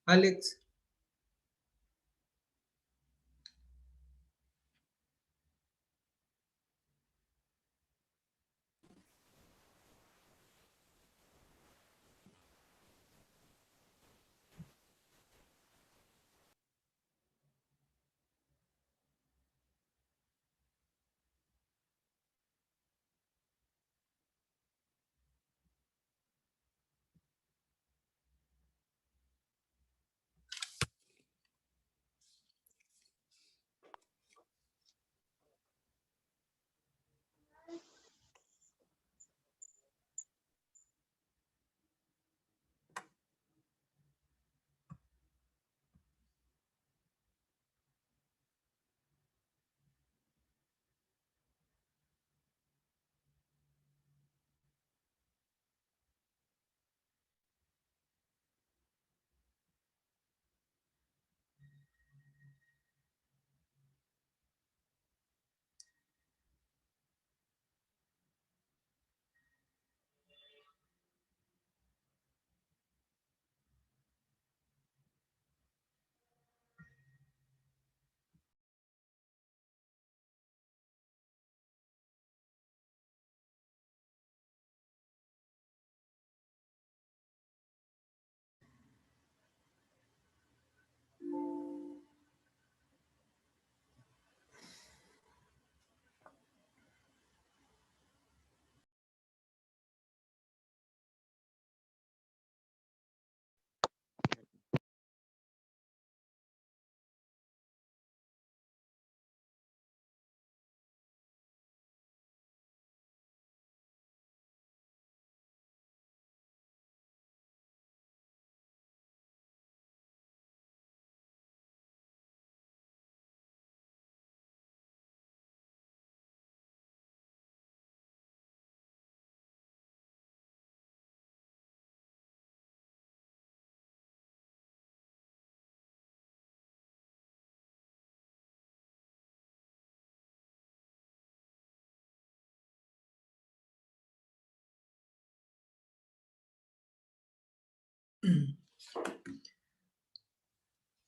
Alex.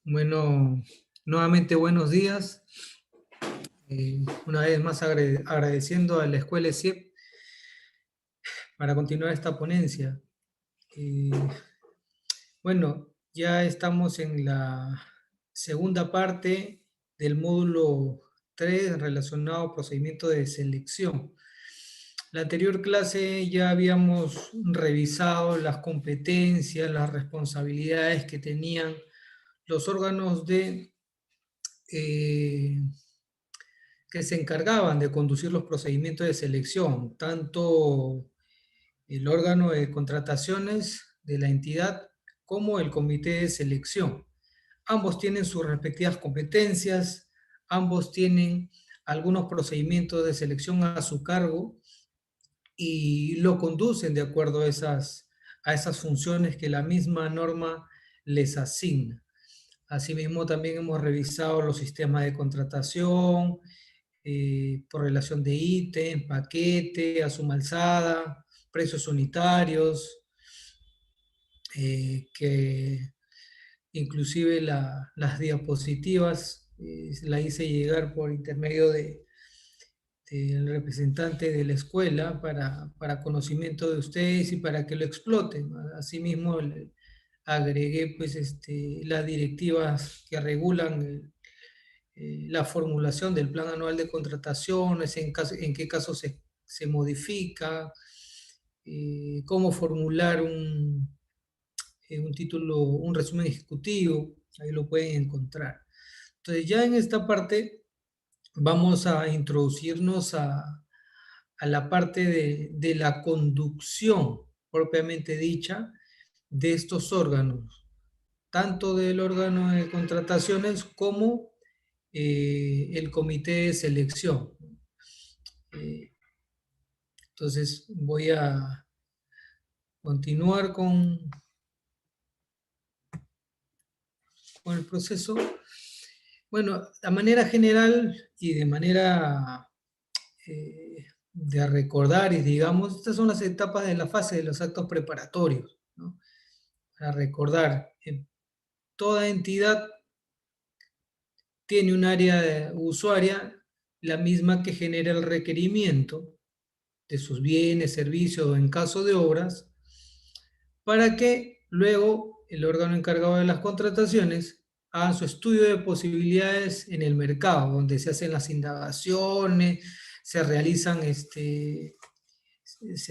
Bueno, nuevamente buenos días. Una vez más agradeciendo a la Escuela ESIEP para continuar esta ponencia. Eh, bueno, ya estamos en la segunda parte del módulo 3 relacionado al procedimiento de selección. La anterior clase ya habíamos revisado las competencias, las responsabilidades que tenían los órganos eh, que se encargaban de conducir los procedimientos de selección, tanto el órgano de contrataciones de la entidad como el comité de selección. Ambos tienen sus respectivas competencias, ambos tienen algunos procedimientos de selección a su cargo y lo conducen de acuerdo a esas funciones que la misma norma les asigna. Asimismo, también hemos revisado los sistemas de contratación, por relación de ítem, paquete, a suma alzada, precios unitarios, que inclusive las diapositivas la hice llegar por intermedio del representante de la escuela para conocimiento de ustedes y para que lo exploten. Asimismo, agregué pues, las directivas que regulan la formulación del plan anual de contrataciones, en qué caso se modifica, cómo formular un título, un resumen ejecutivo, ahí lo pueden encontrar. Entonces ya en esta parte vamos a introducirnos a la parte de la conducción propiamente dicha de estos órganos, tanto del órgano de contrataciones como el comité de selección. Eh, entonces voy a continuar con el proceso. Bueno, de manera general y de manera de recordar, y digamos, estas son las etapas de la fase de los actos preparatorios, ¿no? Para recordar, toda entidad tiene un área usuaria, la misma que genera el requerimiento de sus bienes, servicios o en caso de obras, para que luego el órgano encargado de las contrataciones haga su estudio de posibilidades en el mercado, donde se hacen las indagaciones, se realizan, se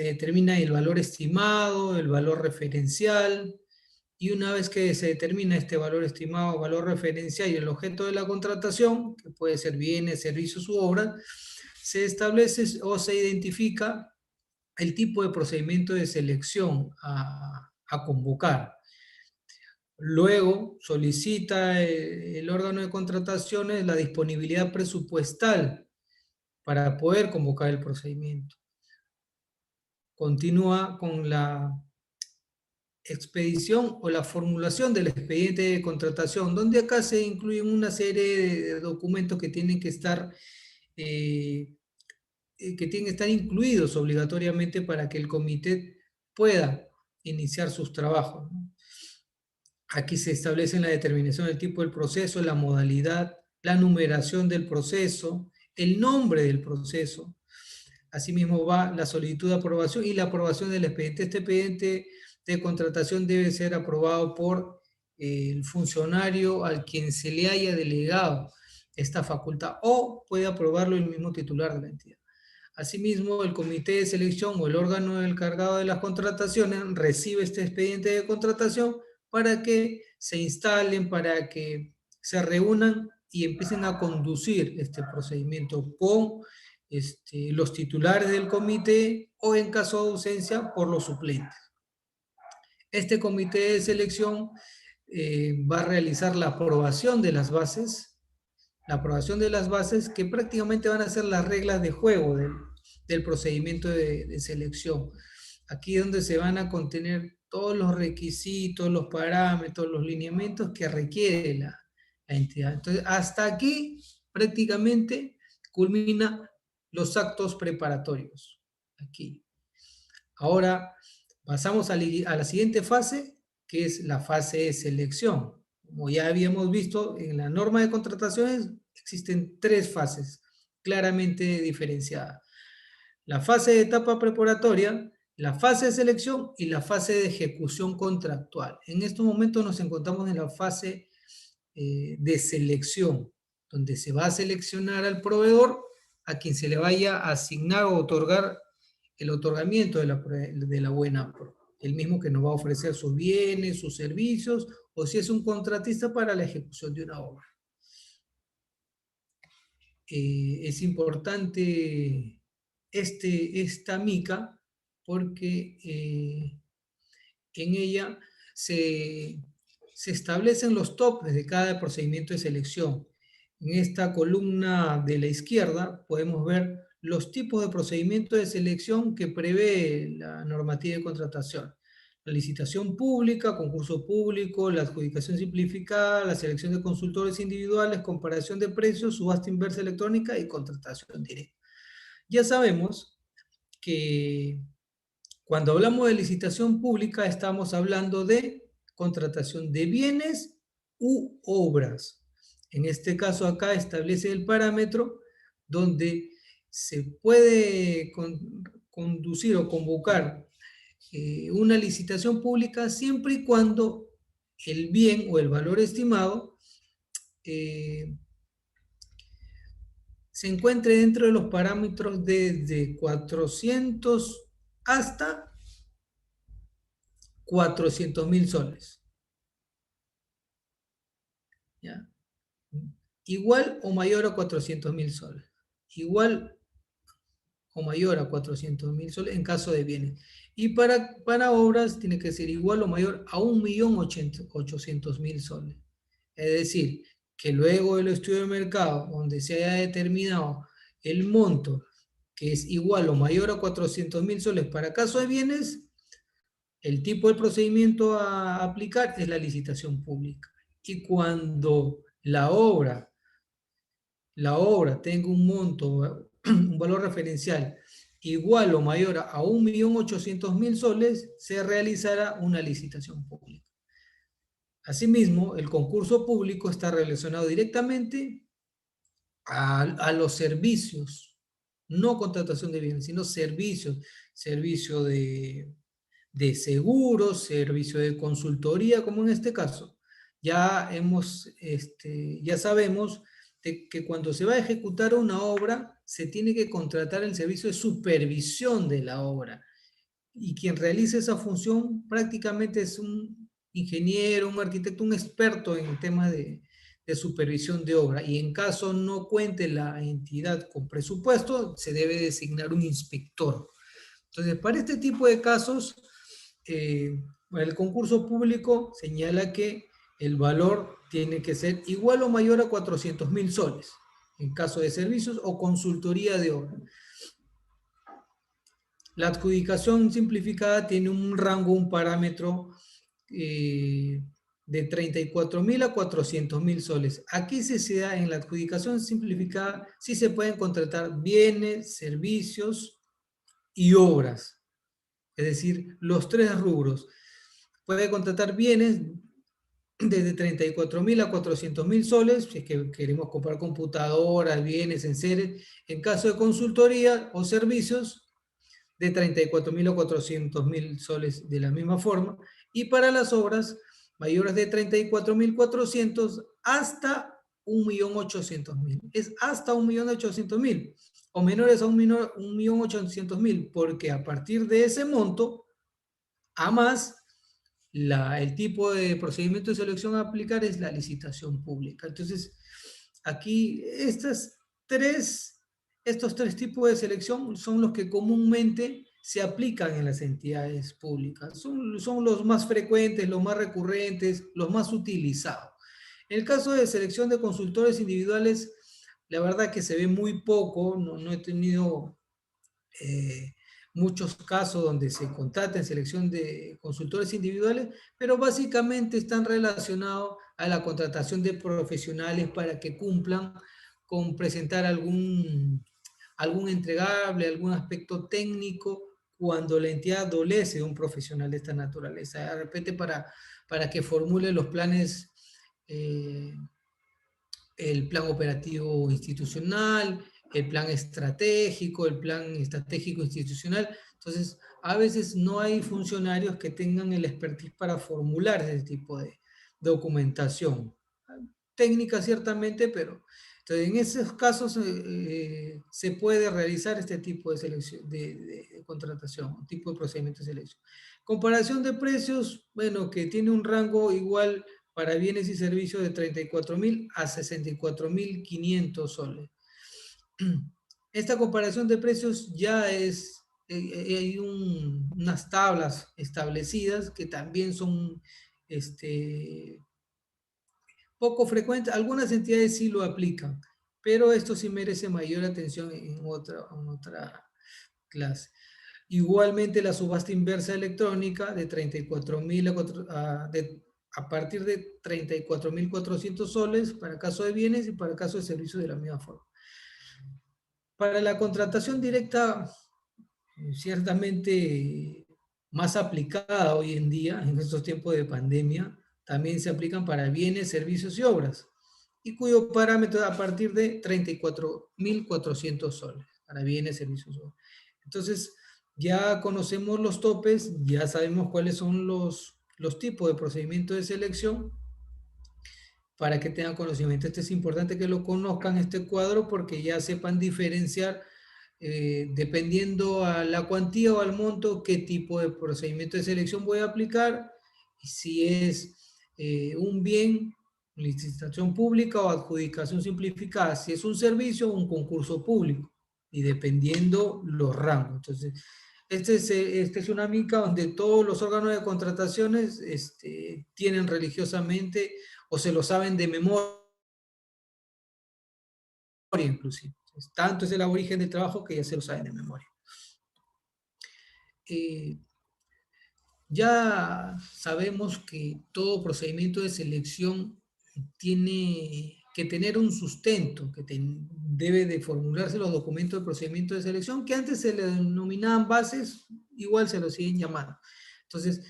determina el valor estimado, el valor referencial, y una vez que se determina este valor estimado, valor referencial y el objeto de la contratación, que puede ser bienes, servicios u obras, se establece o se identifica el tipo de procedimiento de selección a convocar. Luego solicita el órgano de contrataciones la disponibilidad presupuestal para poder convocar el procedimiento. Continúa con la expedición o la formulación del expediente de contratación, donde acá se incluyen una serie de documentos que tienen que estar incluidos obligatoriamente para que el comité pueda iniciar sus trabajos, ¿no? Aquí se establece la determinación del tipo del proceso, la modalidad, la numeración del proceso, el nombre del proceso. Asimismo va la solicitud de aprobación y la aprobación del expediente. Este expediente de contratación debe ser aprobado por el funcionario al quien se le haya delegado esta facultad, o puede aprobarlo el mismo titular de la entidad. Asimismo, el comité de selección o el órgano encargado de las contrataciones recibe este expediente de contratación para que se instalen, para que se reúnan y empiecen a conducir este procedimiento con los titulares del comité, o en caso de ausencia por los suplentes. Este comité de selección va a realizar la aprobación de las bases, que prácticamente van a ser las reglas de juego del procedimiento de selección. Aquí es donde se van a contener todos los requisitos, los parámetros, los lineamientos que requiere la entidad. Entonces, hasta aquí prácticamente culmina los actos preparatorios. Aquí. Ahora pasamos a la siguiente fase, que es la fase de selección. Como ya habíamos visto en la norma de contrataciones, existen 3 fases claramente diferenciadas. La fase de etapa preparatoria, la fase de selección y la fase de ejecución contractual. En estos momentos nos encontramos en la fase de selección, donde se va a seleccionar al proveedor a quien se le vaya a asignar o otorgar el otorgamiento de la buena pro. El mismo que nos va a ofrecer sus bienes, sus servicios, o si es un contratista para la ejecución de una obra. Es importante esta mica porque en ella se establecen los topes de cada procedimiento de selección. En esta columna de la izquierda podemos ver los tipos de procedimientos de selección que prevé la normativa de contratación. La licitación pública, concurso público, la adjudicación simplificada, la selección de consultores individuales, comparación de precios, subasta inversa electrónica y contratación directa. Ya sabemos que cuando hablamos de licitación pública estamos hablando de contratación de bienes u obras. En este caso acá establece el parámetro donde se puede conducir o convocar una licitación pública siempre y cuando el bien o el valor estimado se encuentre dentro de los parámetros desde 400 hasta 400.000 soles. ¿Ya? Igual o mayor a 400.000 soles. Igual o mayor a 400.000 soles en caso de bienes. Y para obras tiene que ser igual o mayor a 1.800.000 soles. Es decir, que luego del estudio de mercado, donde se haya determinado el monto que es igual o mayor a 400.000 soles para caso de bienes, el tipo de procedimiento a aplicar es la licitación pública. Y cuando la obra tenga un monto, un valor referencial igual o mayor a 1.800.000 soles, se realizará una licitación pública. Asimismo, el concurso público está relacionado directamente a los servicios, no contratación de bienes, sino servicios, servicio de seguros, servicio de consultoría, como en este caso. Ya sabemos que cuando se va a ejecutar una obra, se tiene que contratar el servicio de supervisión de la obra. Y quien realiza esa función prácticamente es un ingeniero, un arquitecto, un experto en temas de supervisión de obra. Y en caso no cuente la entidad con presupuesto, se debe designar un inspector. Entonces, para este tipo de casos, el concurso público señala que el valor tiene que ser igual o mayor a 400.000 soles, en caso de servicios o consultoría de obra. La adjudicación simplificada tiene un rango, un parámetro de 34.000 a 400.000 soles. Aquí se da en la adjudicación simplificada, sí se pueden contratar bienes, servicios y obras. Es decir, los tres rubros. Puede contratar bienes desde 34.000 a 400.000 soles, si es que queremos comprar computadoras, bienes, enseres. En caso de consultoría o servicios, de 34.000 a 400.000 soles de la misma forma. Y para las obras mayores de 34.400 hasta 1.800.000. Es hasta 1.800.000 o menores a 1.800.000, porque a partir de ese monto, a más, el tipo de procedimiento de selección a aplicar es la licitación pública. Entonces, aquí estos tres tipos de selección son los que comúnmente se aplican en las entidades públicas. Son los más frecuentes, los más recurrentes, los más utilizados. En el caso de selección de consultores individuales, la verdad que se ve muy poco, no he tenido muchos casos donde se contrata en selección de consultores individuales, pero básicamente están relacionados a la contratación de profesionales para que cumplan con presentar algún entregable, algún aspecto técnico cuando la entidad adolece de un profesional de esta naturaleza. De repente para que formule los planes, el plan operativo institucional, el plan estratégico institucional. Entonces, a veces no hay funcionarios que tengan el expertise para formular ese tipo de documentación. Técnica ciertamente, pero entonces, en esos casos se puede realizar este tipo de selección, de contratación, tipo de procedimiento de selección. Comparación de precios, bueno, que tiene un rango igual para bienes y servicios de 34.000 a 64.500 soles. Esta comparación de precios ya hay unas tablas establecidas que también son poco frecuentes. Algunas entidades sí lo aplican, pero esto sí merece mayor atención en otra clase. Igualmente la subasta inversa electrónica de 34.000 a partir de 34.400 soles para caso de bienes y para caso de servicios de la misma forma. Para la contratación directa, ciertamente más aplicada hoy en día, en estos tiempos de pandemia, también se aplican para bienes, servicios y obras, y cuyo parámetro es a partir de 34.400 soles para bienes, servicios y obras. Entonces, ya conocemos los topes, ya sabemos cuáles son los tipos de procedimiento de selección para que tengan conocimiento. Esto es importante que lo conozcan, este cuadro, porque ya sepan diferenciar, dependiendo a la cuantía o al monto, qué tipo de procedimiento de selección voy a aplicar, si es un bien, licitación pública o adjudicación simplificada, si es un servicio o un concurso público, y dependiendo los rangos. Entonces, esta es una mica donde todos los órganos de contrataciones tienen religiosamente o se lo saben de memoria inclusive. Tanto es el origen del trabajo que ya se lo saben de memoria. Ya sabemos que todo procedimiento de selección tiene que tener un sustento, que debe de formularse los documentos de procedimiento de selección, que antes se le denominaban bases, igual se lo siguen llamando. Entonces,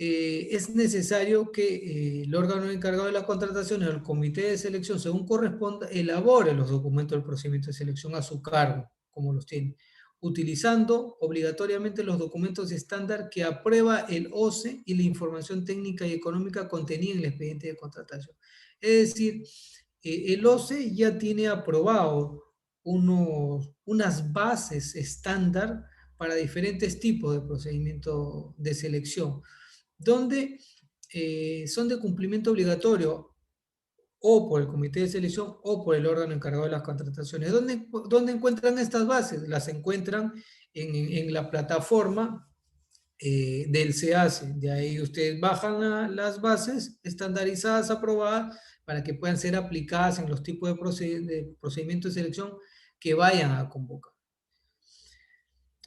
es necesario que el órgano encargado de la contratación, el comité de selección, según corresponda, elabore los documentos del procedimiento de selección a su cargo, como los tiene, utilizando obligatoriamente los documentos estándar que aprueba el OCE y la información técnica y económica contenida en el expediente de contratación. Es decir, el OCE ya tiene aprobado unas bases estándar para diferentes tipos de procedimiento de selección, donde son de cumplimiento obligatorio o por el comité de selección o por el órgano encargado de las contrataciones. ¿Dónde encuentran estas bases? Las encuentran en la plataforma del SEACE. De ahí ustedes bajan las bases estandarizadas, aprobadas, para que puedan ser aplicadas en los tipos de procedimientos de selección que vayan a convocar.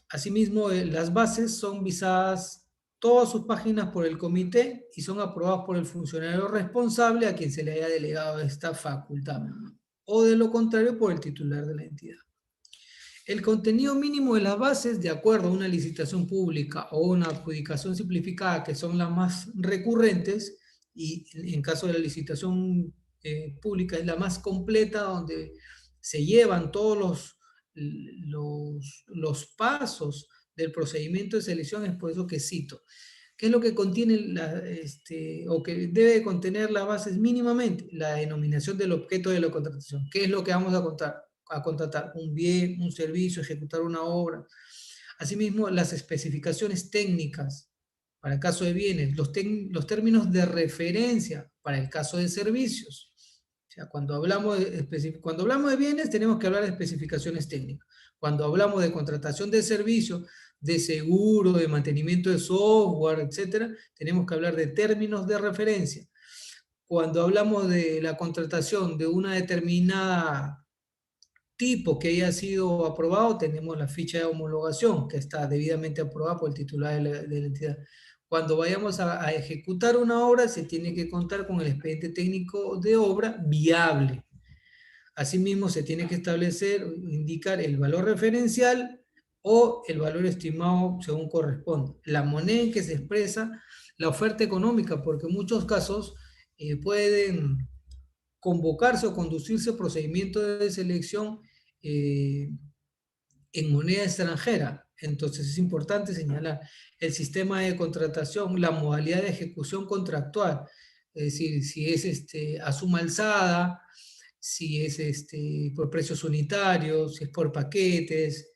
Asimismo, las bases son visadas todas sus páginas por el comité y son aprobadas por el funcionario responsable a quien se le haya delegado esta facultad, o de lo contrario por el titular de la entidad. El contenido mínimo de las bases, de acuerdo a una licitación pública o una adjudicación simplificada, que son las más recurrentes, y en caso de la licitación pública es la más completa, donde se llevan todos los pasos del procedimiento de selección, es por eso que cito. ¿Qué es lo que contiene o que debe contener las bases mínimamente? La denominación del objeto de la contratación. ¿Qué es lo que vamos a contratar? Un bien, un servicio, ejecutar una obra. Asimismo, las especificaciones técnicas para el caso de bienes, los términos de referencia para el caso de servicios. O sea, cuando hablamos de bienes, tenemos que hablar de especificaciones técnicas. Cuando hablamos de contratación de servicios, de seguro, de mantenimiento de software, etcétera, tenemos que hablar de términos de referencia. Cuando hablamos de la contratación de una determinada tipo que haya sido aprobado, tenemos la ficha de homologación, que está debidamente aprobada por el titular de la entidad. Cuando vayamos a ejecutar una obra, se tiene que contar con el expediente técnico de obra viable. Asimismo, se tiene que establecer, indicar el valor referencial o el valor estimado según corresponde. La moneda en que se expresa la oferta económica, porque en muchos casos pueden convocarse o conducirse procedimientos de selección en moneda extranjera. Entonces es importante señalar el sistema de contratación, la modalidad de ejecución contractual, es decir, si es a suma alzada, si es por precios unitarios, si es por paquetes,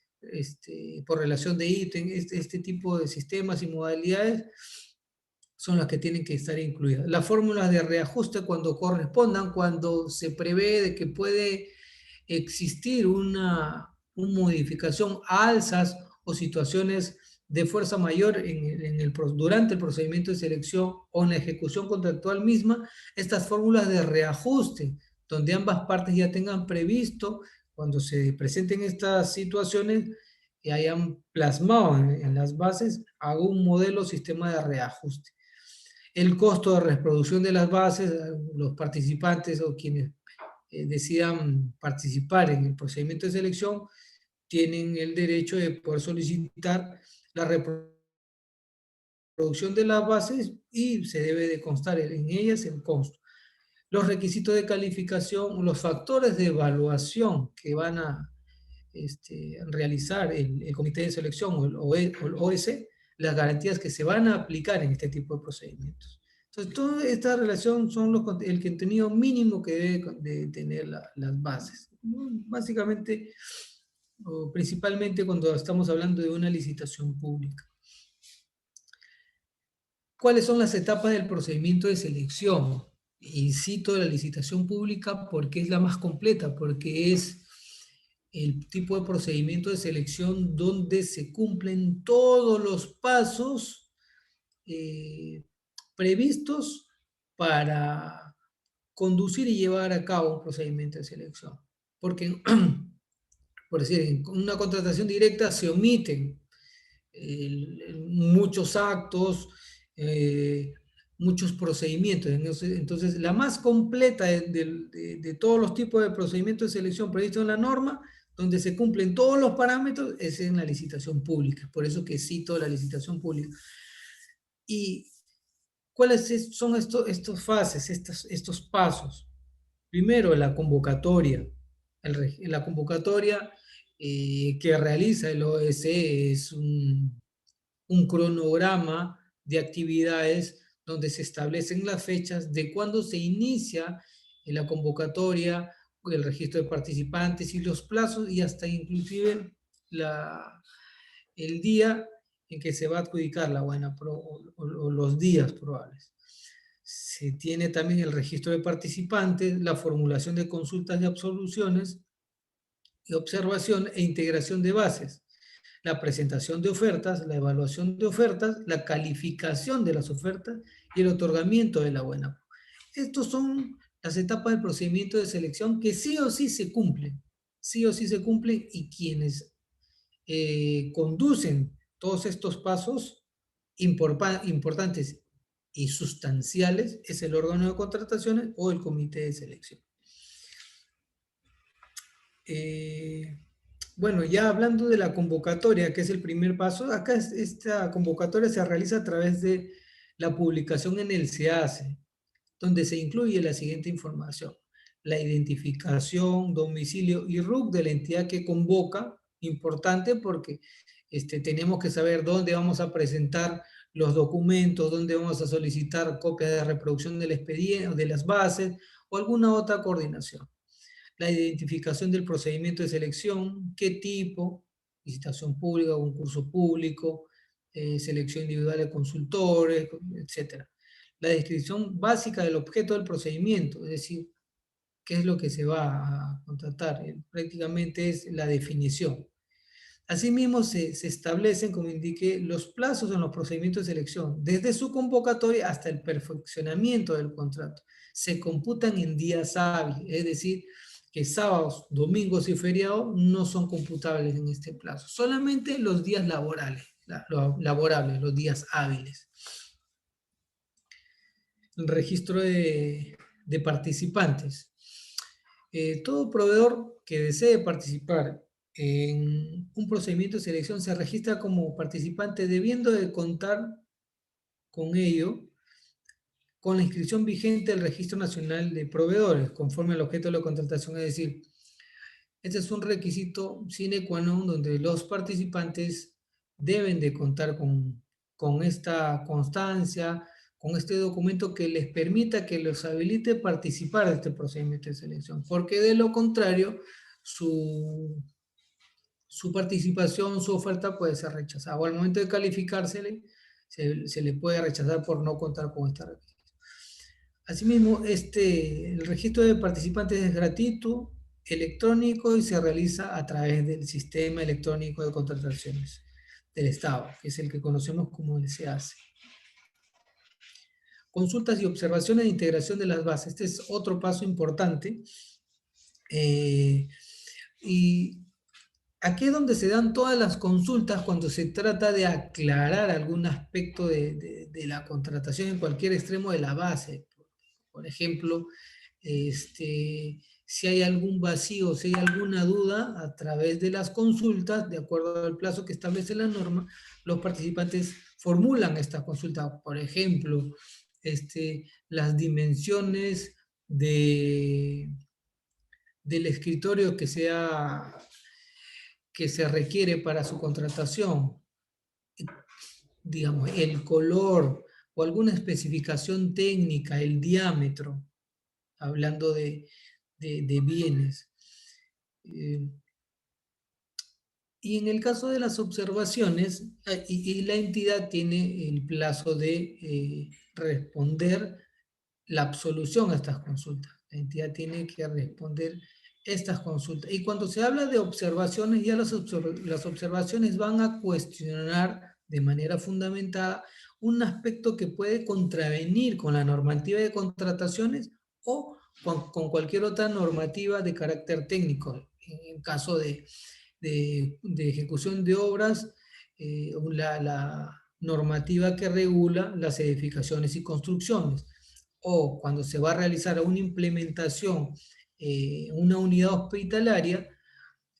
por relación de ítem, este tipo de sistemas y modalidades son las que tienen que estar incluidas. Las fórmulas de reajuste cuando correspondan, cuando se prevé de que puede existir una modificación, alzas o situaciones de fuerza mayor durante el procedimiento de selección o en la ejecución contractual misma, estas fórmulas de reajuste, donde ambas partes ya tengan previsto, cuando se presenten estas situaciones, y hayan plasmado en las bases algún modelo o sistema de reajuste. El costo de reproducción de las bases, los participantes o quienes decidan participar en el procedimiento de selección, tienen el derecho de poder solicitar la reproducción de las bases y se debe de constar en ellas el costo. Los requisitos de calificación, los factores de evaluación que van a realizar el comité de selección o el OS, las garantías que se van a aplicar en este tipo de procedimientos. Entonces, toda esta relación son el contenido mínimo que debe de tener las bases. Básicamente, o principalmente cuando estamos hablando de una licitación pública. ¿Cuáles son las etapas del procedimiento de selección? Y cito la licitación pública porque es la más completa, porque es el tipo de procedimiento de selección donde se cumplen todos los pasos previstos para conducir y llevar a cabo un procedimiento de selección. Porque, por decir, en una contratación directa se omiten muchos actos, muchos procedimientos. Entonces, la más completa de todos los tipos de procedimientos de selección previstos en la norma, donde se cumplen todos los parámetros, es en la licitación pública. Por eso que cito la licitación pública. Y ¿Cuáles son estos fases, estos pasos? Primero, la convocatoria. La convocatoria que realiza el OS es un cronograma de actividades donde se establecen las fechas de cuándo se inicia la convocatoria, el registro de participantes y los plazos y hasta inclusive el día en que se va a adjudicar la buena o los días probables. Se tiene también el registro de participantes, la formulación de consultas y absoluciones, y observación e integración de bases, la presentación de ofertas, la evaluación de ofertas, la calificación de las ofertas y el otorgamiento de la buena. Estos son las etapas del procedimiento de selección que sí o sí se cumplen, sí o sí se cumplen, y quienes conducen todos estos pasos importantes y sustanciales es el órgano de contrataciones o el comité de selección. Bueno, ya hablando de la convocatoria, que es el primer paso, acá esta convocatoria se realiza a través de la publicación en el SEACE, donde se incluye la siguiente información: la identificación, domicilio y RUC de la entidad que convoca, importante porque tenemos que saber dónde vamos a presentar los documentos, dónde vamos a solicitar copias de reproducción del expediente, de las bases o alguna otra coordinación. La identificación del procedimiento de selección, qué tipo, licitación pública, concurso público, selección individual de consultores, etc. La descripción básica del objeto del procedimiento, es decir, qué es lo que se va a contratar. Prácticamente es la definición. Asimismo, se establecen, como indiqué, los plazos en los procedimientos de selección, desde su convocatoria hasta el perfeccionamiento del contrato. Se computan en días hábiles, es decir, que sábados, domingos y feriados no son computables en este plazo, solamente los días laborables, los días hábiles. El registro de participantes. Todo proveedor que desee participar en un procedimiento de selección se registra como participante, debiendo de contar con ello con la inscripción vigente del Registro Nacional de Proveedores, conforme al objeto de la contratación. Es decir, este es un requisito sine qua non donde los participantes deben de contar con esta constancia, con este documento que les permita, que los habilite participar de este procedimiento de selección, porque de lo contrario, su participación, su oferta puede ser rechazada, o al momento de calificársele, se le puede rechazar por no contar con esta requisito. Asimismo, el registro de participantes es gratuito, electrónico, y se realiza a través del sistema electrónico de contrataciones del Estado, que es el que conocemos como el SEACE. Consultas y observaciones de integración de las bases. Este es otro paso importante. Y aquí es donde se dan todas las consultas cuando se trata de aclarar algún aspecto de la contratación en cualquier extremo de la base. Por ejemplo, si hay algún vacío, si hay alguna duda, a través de las consultas, de acuerdo al plazo que establece la norma, los participantes formulan esta consulta. Por ejemplo, las dimensiones del escritorio que se requiere para su contratación, digamos, el color o alguna especificación técnica, el diámetro, hablando de bienes. Y en el caso de las observaciones, y la entidad tiene el plazo de responder la absolución a estas consultas. La entidad tiene que responder estas consultas. Y cuando se habla de observaciones, ya las observaciones van a cuestionar de manera fundamentada un aspecto que puede contravenir con la normativa de contrataciones o con cualquier otra normativa de carácter técnico. En caso de ejecución de obras, la normativa que regula las edificaciones y construcciones, o cuando se va a realizar una implementación, una unidad hospitalaria,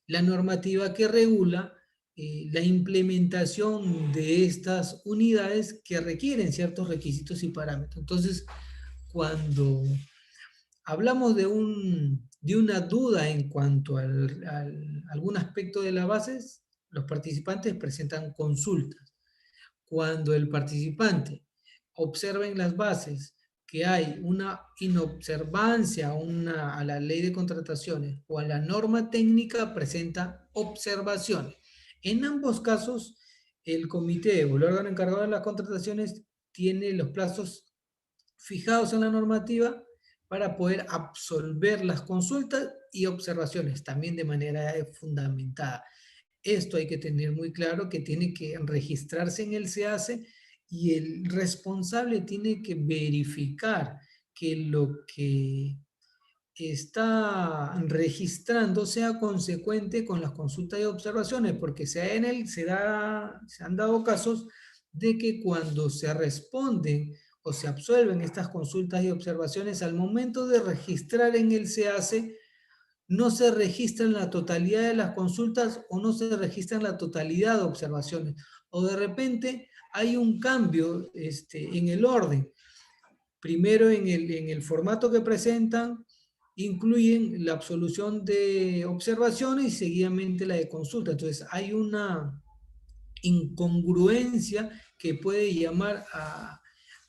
la normativa que regula la implementación de estas unidades que requieren ciertos requisitos y parámetros. Entonces, cuando hablamos de una duda en cuanto algún aspecto de las bases, los participantes presentan consultas. Cuando el participante observa en las bases que hay una inobservancia a la ley de contrataciones o a la norma técnica, presenta observaciones. En ambos casos, el comité o el órgano encargado de las contrataciones tiene los plazos fijados en la normativa para poder absolver las consultas y observaciones, también de manera fundamentada. Esto hay que tener muy claro que tiene que registrarse en el SEACE y el responsable tiene que verificar que lo que está registrando sea consecuente con las consultas y observaciones, porque se han dado casos de que cuando se responden o se absuelven estas consultas y observaciones, al momento de registrar en el SEACE, no se registran la totalidad de las consultas o no se registran la totalidad de observaciones. O de repente hay un cambio en el orden. Primero en el formato que presentan, incluyen la absolución de observaciones y seguidamente la de consulta. Entonces hay una incongruencia que puede llamar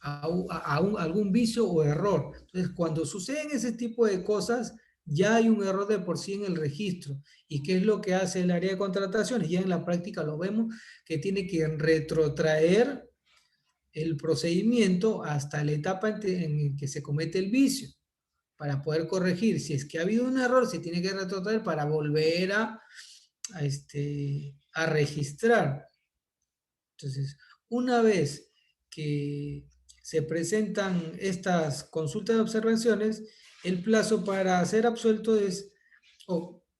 algún vicio o error. Entonces, cuando suceden ese tipo de cosas, ya hay un error de por sí en el registro. ¿Y qué es lo que hace el área de contrataciones? Ya en la práctica lo vemos, que tiene que retrotraer el procedimiento hasta la etapa en que se comete el vicio para poder corregir. Si es que ha habido un error, se tiene que retrotraer para volver a registrar. Entonces, una vez que se presentan estas consultas de observaciones, el plazo para ser absuelto es,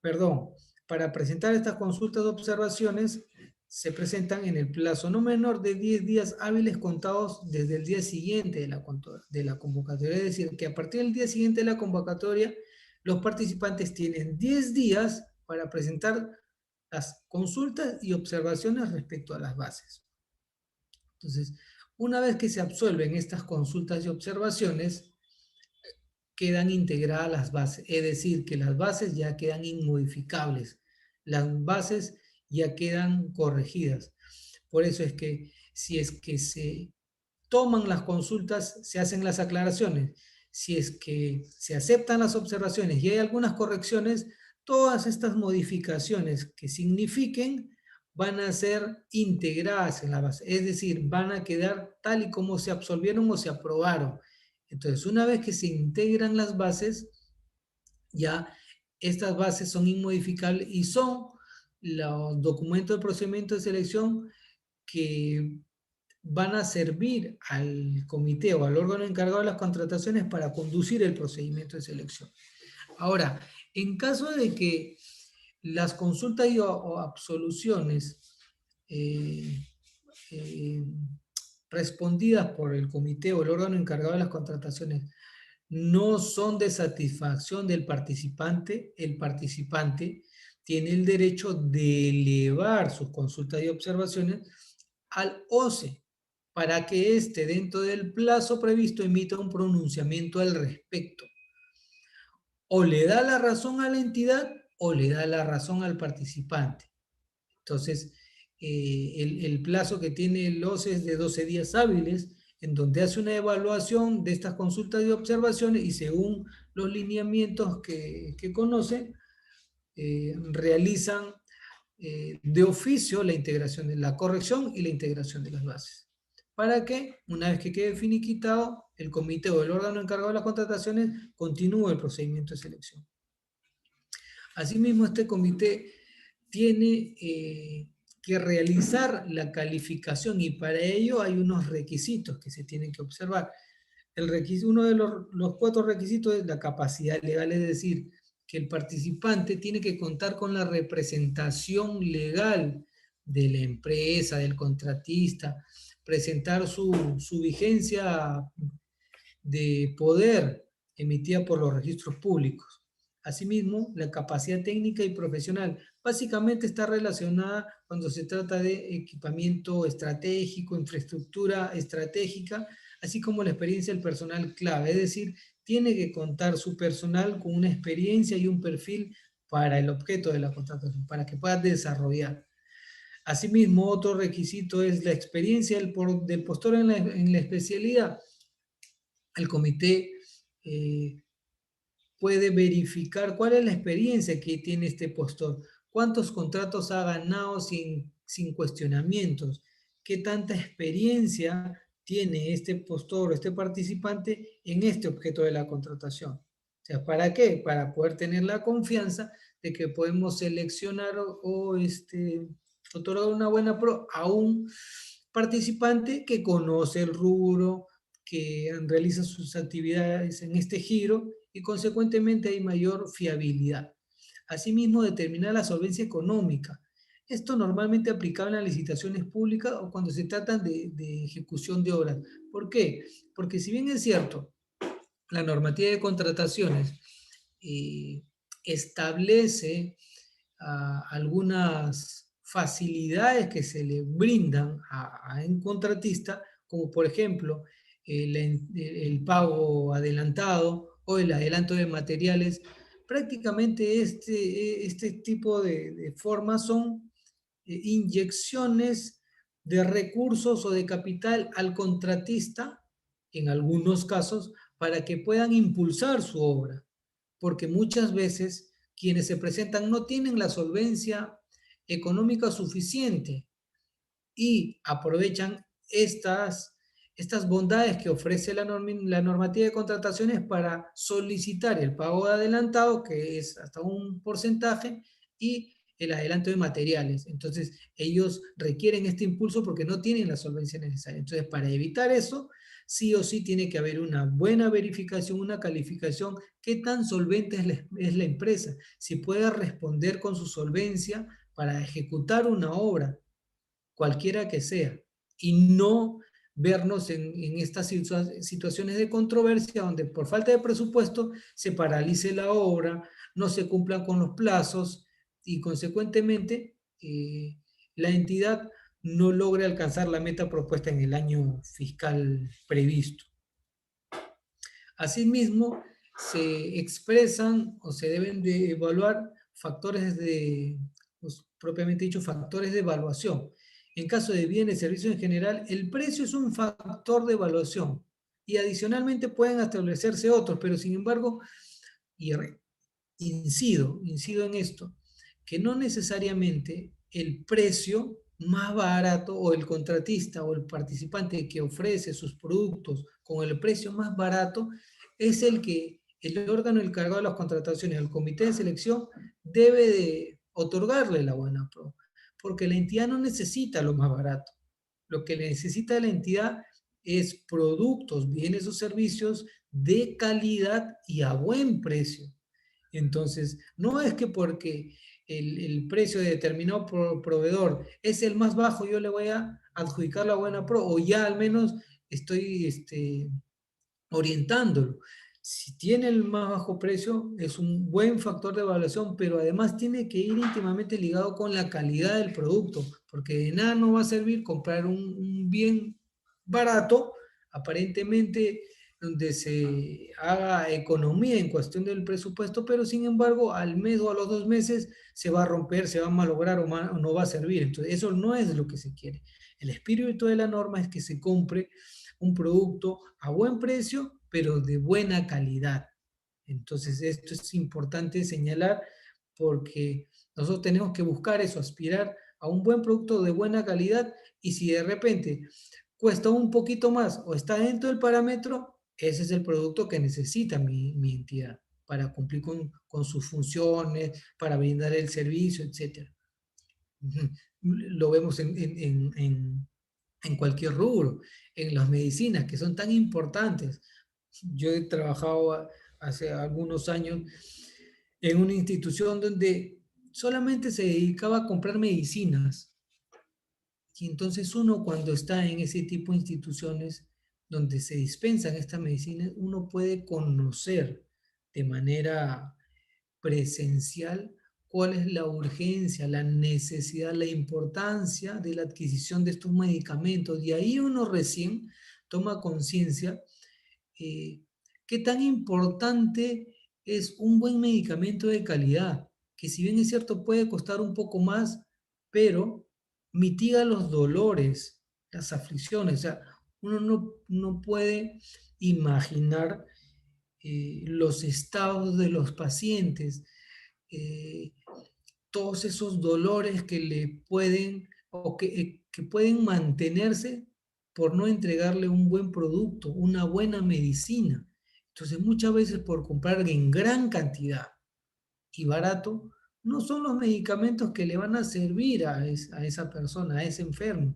perdón, para presentar estas consultas de observaciones se presentan en el plazo no menor de 10 días hábiles contados desde el día siguiente de la convocatoria. Es decir, que a partir del día siguiente de la convocatoria, los participantes tienen 10 días para presentar las consultas y observaciones respecto a las bases. Entonces, una vez que se absuelven estas consultas y observaciones, quedan integradas las bases, es decir, que las bases ya quedan inmodificables, las bases ya quedan corregidas. Por eso es que si es que se toman las consultas, se hacen las aclaraciones. Si es que se aceptan las observaciones y hay algunas correcciones, todas estas modificaciones que signifiquen van a ser integradas en la base, es decir, van a quedar tal y como se absolvieron o se aprobaron. Entonces, una vez que se integran las bases, ya estas bases son inmodificables y son los documentos de procedimiento de selección que van a servir al comité o al órgano encargado de las contrataciones para conducir el procedimiento de selección. Ahora, en caso de que las consultas o absoluciones eh, eh, respondidas por el comité o el órgano encargado de las contrataciones no son de satisfacción del participante, el participante tiene el derecho de elevar sus consultas y observaciones al OCE para que éste, dentro del plazo previsto, emita un pronunciamiento al respecto. O le da la razón a la entidad o le da la razón al participante. Entonces, el plazo que tiene el OCE es de 12 días hábiles, en donde hace una evaluación de estas consultas y observaciones y según los lineamientos que conoce, realizan de oficio la integración de la corrección y la integración de las bases. Para que, una vez que quede finiquitado, el comité o el órgano encargado de las contrataciones continúe el procedimiento de selección. Asimismo, este comité tiene que realizar la calificación y para ello hay unos requisitos que se tienen que observar. Uno de los 4 requisitos es la capacidad legal, es decir, que el participante tiene que contar con la representación legal de la empresa, del contratista, presentar su vigencia de poder emitida por los registros públicos. Asimismo, la capacidad técnica y profesional básicamente está relacionada cuando se trata de equipamiento estratégico, infraestructura estratégica, así como la experiencia del personal clave. Es decir, tiene que contar su personal con una experiencia y un perfil para el objeto de la contratación, para que pueda desarrollar. Asimismo, otro requisito es la experiencia del postor en la especialidad. El comité puede verificar cuál es la experiencia que tiene este postor, cuántos contratos ha ganado sin cuestionamientos, qué tanta experiencia tiene este postor o este participante en este objeto de la contratación. O sea, ¿para qué? Para poder tener la confianza de que podemos seleccionar otorgar una buena pro a un participante que conoce el rubro, que realiza sus actividades en este giro y consecuentemente hay mayor fiabilidad. Asimismo, determinar la solvencia económica. Esto normalmente aplicable en las licitaciones públicas o cuando se trata de ejecución de obras. ¿Por qué? Porque si bien es cierto, la normativa de contrataciones eh, establece algunas facilidades que se le brindan a un contratista, como por ejemplo el pago adelantado o el adelanto de materiales. Prácticamente este tipo de formas son inyecciones de recursos o de capital al contratista, en algunos casos, para que puedan impulsar su obra, porque muchas veces quienes se presentan no tienen la solvencia económica suficiente y aprovechan estas bondades que ofrece la normativa de contrataciones para solicitar el pago de adelantado, que es hasta un porcentaje, y el adelanto de materiales. Entonces, ellos requieren este impulso porque no tienen la solvencia necesaria. Entonces, para evitar eso, sí o sí tiene que haber una buena verificación, una calificación, qué tan solvente es la empresa, si puede responder con su solvencia para ejecutar una obra cualquiera que sea, y no vernos en estas situaciones de controversia donde por falta de presupuesto se paralice la obra, no se cumplan con los plazos y consecuentemente la entidad no logre alcanzar la meta propuesta en el año fiscal previsto. Asimismo, se expresan o se deben de evaluar factores pues, propiamente dicho, factores de evaluación. En caso de bienes y servicios en general, el precio es un factor de evaluación y adicionalmente pueden establecerse otros, pero sin embargo, y incido en esto, que no necesariamente el precio más barato o el contratista o el participante que ofrece sus productos con el precio más barato es el que el órgano encargado de las contrataciones, el comité de selección, debe de otorgarle la buena pro, porque la entidad no necesita lo más barato. Lo que necesita la entidad es productos, bienes o servicios de calidad y a buen precio. Entonces, no es que porque el precio de determinado proveedor es el más bajo, yo le voy a adjudicar la buena pro, o ya al menos estoy orientándolo. Si tiene el más bajo precio, es un buen factor de evaluación, pero además tiene que ir íntimamente ligado con la calidad del producto, porque de nada no va a servir comprar un bien barato, aparentemente donde se haga economía en cuestión del presupuesto, pero sin embargo al mes o a los 2 meses se va a romper, se va a malograr o no va a servir. Entonces eso no es lo que se quiere. El espíritu de la norma es que se compre un producto a buen precio, pero de buena calidad. Entonces, esto es importante señalar porque nosotros tenemos que buscar eso, aspirar a un buen producto de buena calidad y si de repente cuesta un poquito más o está dentro del parámetro, ese es el producto que necesita mi entidad para cumplir con sus funciones, para brindar el servicio, etc. Lo vemos en cualquier rubro, en las medicinas que son tan importantes. Yo he trabajado hace algunos años en una institución donde solamente se dedicaba a comprar medicinas. Y entonces uno cuando está en ese tipo de instituciones donde se dispensan estas medicinas, uno puede conocer de manera presencial, cuál es la urgencia, la necesidad, la importancia de la adquisición de estos medicamentos. Y ahí uno recién toma conciencia qué tan importante es un buen medicamento de calidad, que si bien es cierto puede costar un poco más, pero mitiga los dolores, las aflicciones. O sea, uno no puede imaginar los estados de los pacientes, eh, todos esos dolores que le pueden o que pueden mantenerse por no entregarle un buen producto, una buena medicina. Entonces, muchas veces por comprar en gran cantidad y barato, no son los medicamentos que le van a servir a esa persona, a ese enfermo.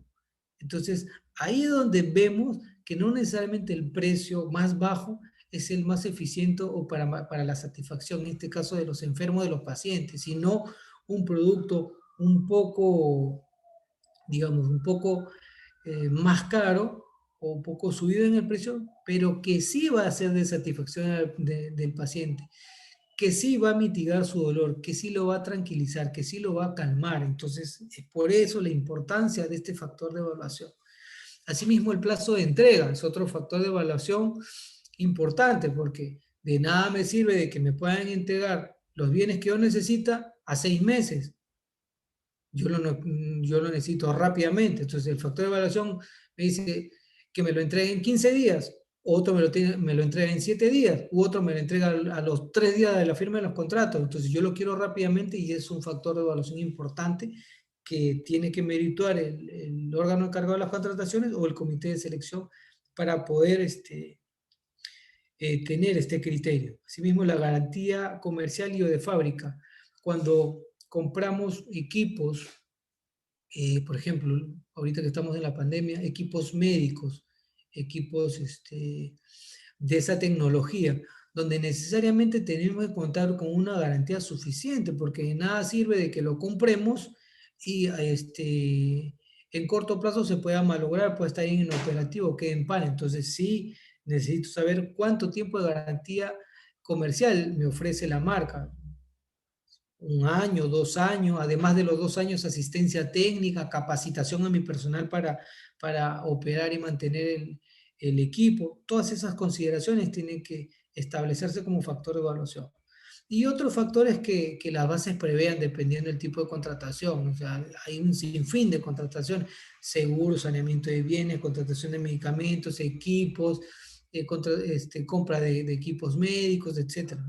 Entonces, ahí es donde vemos que no necesariamente el precio más bajo es el más eficiente o para la satisfacción, en este caso de los enfermos, de los pacientes, sino un producto un poco, digamos, un poco más caro o un poco subido en el precio, pero que sí va a ser de satisfacción del paciente, que sí va a mitigar su dolor, que sí lo va a tranquilizar, que sí lo va a calmar. Entonces, es por eso la importancia de este factor de evaluación. Asimismo, el plazo de entrega es otro factor de evaluación importante, porque de nada me sirve de que me puedan entregar los bienes que yo necesita a 6 meses. Yo lo necesito rápidamente. Entonces, el factor de evaluación me dice que me lo entregue en 15 días, otro me lo entrega en 7 días, u otro me lo entrega a los 3 días de la firma de los contratos. Entonces, yo lo quiero rápidamente y es un factor de evaluación importante que tiene que merituar el órgano encargado de las contrataciones o el comité de selección para poder tener este criterio. Asimismo, la garantía comercial y o de fábrica. Cuando compramos equipos, por ejemplo, ahorita que estamos en la pandemia, equipos médicos, equipos de esa tecnología, donde necesariamente tenemos que contar con una garantía suficiente, porque de nada sirve de que lo compremos y en corto plazo se pueda malograr, puede estar inoperativo, quede en pan. Entonces sí necesito saber cuánto tiempo de garantía comercial me ofrece la marca. 1 año, 2 años, además de los 2 años, asistencia técnica, capacitación a mi personal para operar y mantener el equipo. Todas esas consideraciones tienen que establecerse como factor de evaluación. Y otros factores que las bases prevean dependiendo del tipo de contratación. O sea, hay un sinfín de contratación, seguros, saneamiento de bienes, contratación de medicamentos, equipos, compra de equipos médicos, etcétera,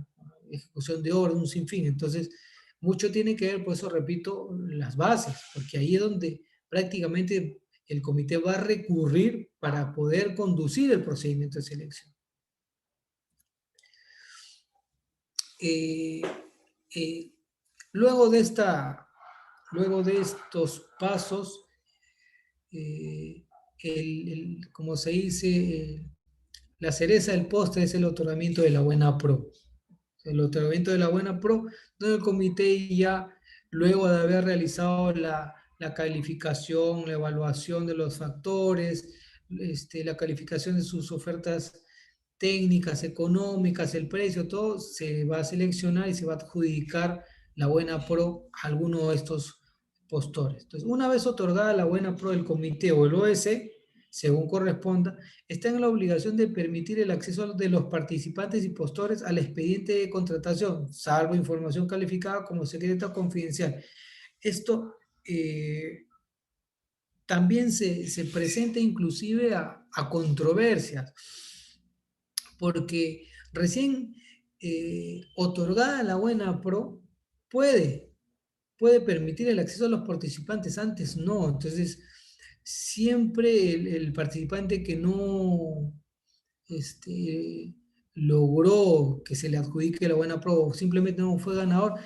ejecución de obras, un sinfín. Entonces, mucho tiene que ver, por eso repito, las bases, porque ahí es donde prácticamente el comité va a recurrir para poder conducir el procedimiento de selección. Eh, eh, luego de luego de estos pasos, eh, como se dice, la cereza del postre es el otorgamiento de la buena pro. El otorgamiento de la buena pro, donde el comité ya, luego de haber realizado la calificación, la evaluación de los factores, la calificación de sus ofertas técnicas, económicas, el precio, todo, se va a seleccionar y se va a adjudicar la buena pro a alguno de estos postores. Entonces, una vez otorgada la buena pro del comité o el OS, según corresponda, está en la obligación de permitir el acceso de los participantes y postores al expediente de contratación, salvo información calificada como secreta o confidencial. Esto también se presenta inclusive a controversias, porque recién otorgada la buena pro puede permitir el acceso a los participantes, antes no. Entonces, siempre el participante que no logró que se le adjudique la buena pro, simplemente no fue ganador,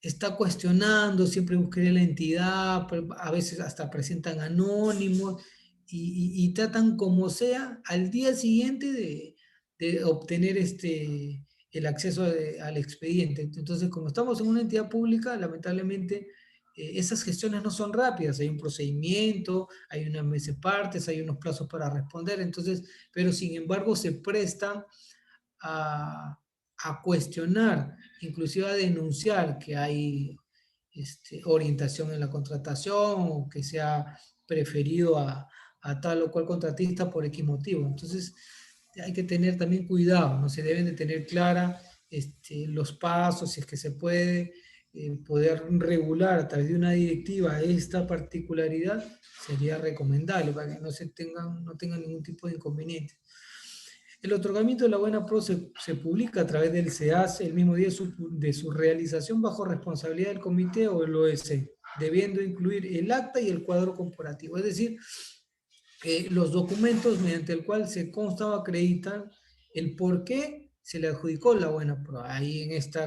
está cuestionando, siempre buscaría la entidad, a veces hasta presentan anónimos y tratan como sea al día siguiente de obtener el acceso al expediente. Entonces, como estamos en una entidad pública, lamentablemente esas gestiones no son rápidas, hay un procedimiento, hay una mesa de partes, hay unos plazos para responder, entonces, pero sin embargo se prestan a, a cuestionar, inclusive a denunciar que hay orientación en la contratación o que se ha preferido a tal o cual contratista por X motivo. Entonces, hay que tener también cuidado, ¿no? Se deben de tener clara los pasos, si es que se puede, poder regular a través de una directiva esta particularidad, sería recomendable para que no tengan ningún tipo de inconveniente. El otorgamiento de la buena pro se publica a través del SEAS el mismo día de su realización bajo responsabilidad del comité o el OS, debiendo incluir el acta y el cuadro corporativo. Es decir, los documentos mediante el cual se consta o acredita el por qué se le adjudicó la buena pro. Ahí en este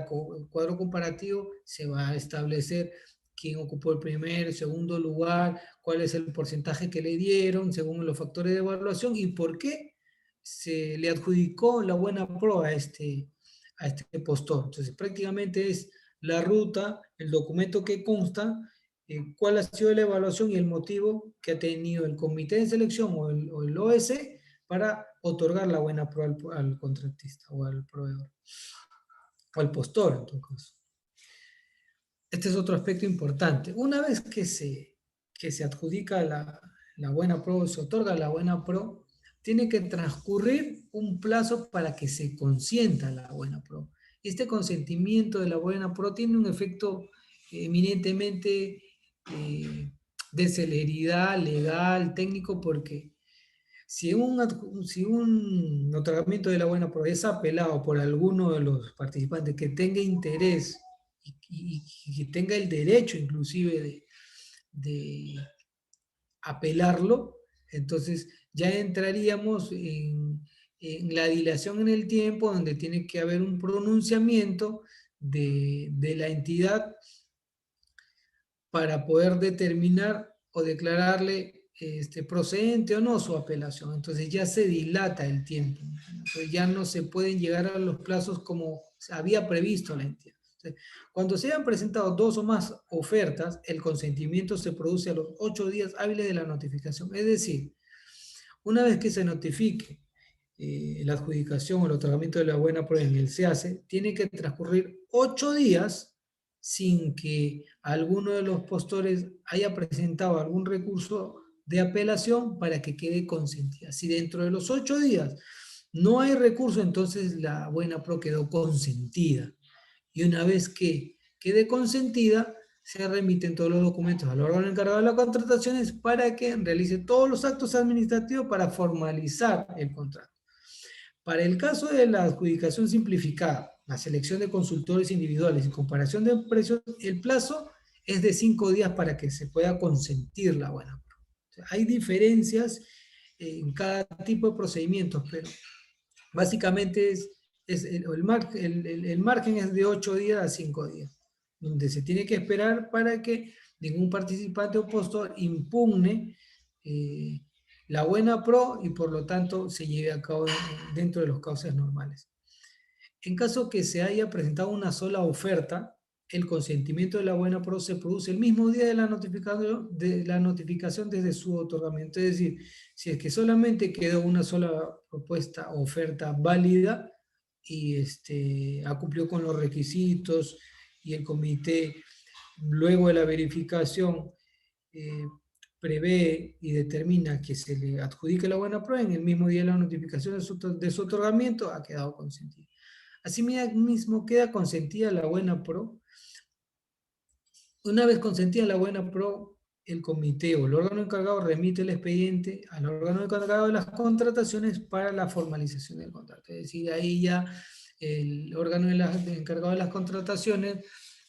cuadro comparativo se va a establecer quién ocupó el primer, el segundo lugar, cuál es el porcentaje que le dieron según los factores de evaluación y por qué se le adjudicó la buena pro a este postor. Entonces, prácticamente es la ruta, el documento que consta, cuál ha sido la evaluación y el motivo que ha tenido el comité de selección o el OS para otorgar la buena pro al contratista o al proveedor, o al postor en todo caso. Este es otro aspecto importante. Una vez que se adjudica la buena pro, se otorga la buena pro, tiene que transcurrir un plazo para que se consienta la buena pro. Este consentimiento de la buena pro tiene un efecto eminentemente de celeridad legal, técnico, porque si un otorgamiento de la buena pro es apelado por alguno de los participantes que tenga interés y que tenga el derecho inclusive de apelarlo, entonces ya entraríamos en la dilación en el tiempo donde tiene que haber un pronunciamiento de la entidad para poder determinar o declararle procedente o no su apelación. Entonces ya se dilata el tiempo. Entonces ya no se pueden llegar a los plazos como había previsto la entidad. Cuando se hayan presentado dos o más ofertas, el consentimiento se produce a los 8 días hábiles de la notificación. Es decir, una vez que se notifique la adjudicación o el otorgamiento de la buena prueba en el SEACE, tiene que transcurrir 8 días sin que alguno de los postores haya presentado algún recurso de apelación para que quede consentida. Si dentro de los 8 días no hay recurso, entonces la buena pro quedó consentida. Y una vez que quede consentida, se remiten todos los documentos al órgano encargado de las contrataciones para que realice todos los actos administrativos para formalizar el contrato. Para el caso de la adjudicación simplificada, la selección de consultores individuales y comparación de precios, el plazo es de 5 días para que se pueda consentir la buena pro. O sea, hay diferencias en cada tipo de procedimientos, pero básicamente el margen es de 8 días a 5 días, donde se tiene que esperar para que ningún participante o postor impugne la buena pro y por lo tanto se lleve a cabo dentro de los cauces normales. En caso que se haya presentado una sola oferta, el consentimiento de la buena pro se produce el mismo día de la notificación desde su otorgamiento. Es decir, si es que solamente quedó una sola propuesta o oferta válida y ha cumplido con los requisitos y el comité, luego de la verificación, prevé y determina que se le adjudique la buena prueba, en el mismo día de la notificación de su otorgamiento ha quedado consentido. Asimismo, queda consentida la buena pro. Una vez consentida la buena pro, el comité o el órgano encargado remite el expediente al órgano encargado de las contrataciones para la formalización del contrato. Es decir, ahí ya el órgano encargado de las contrataciones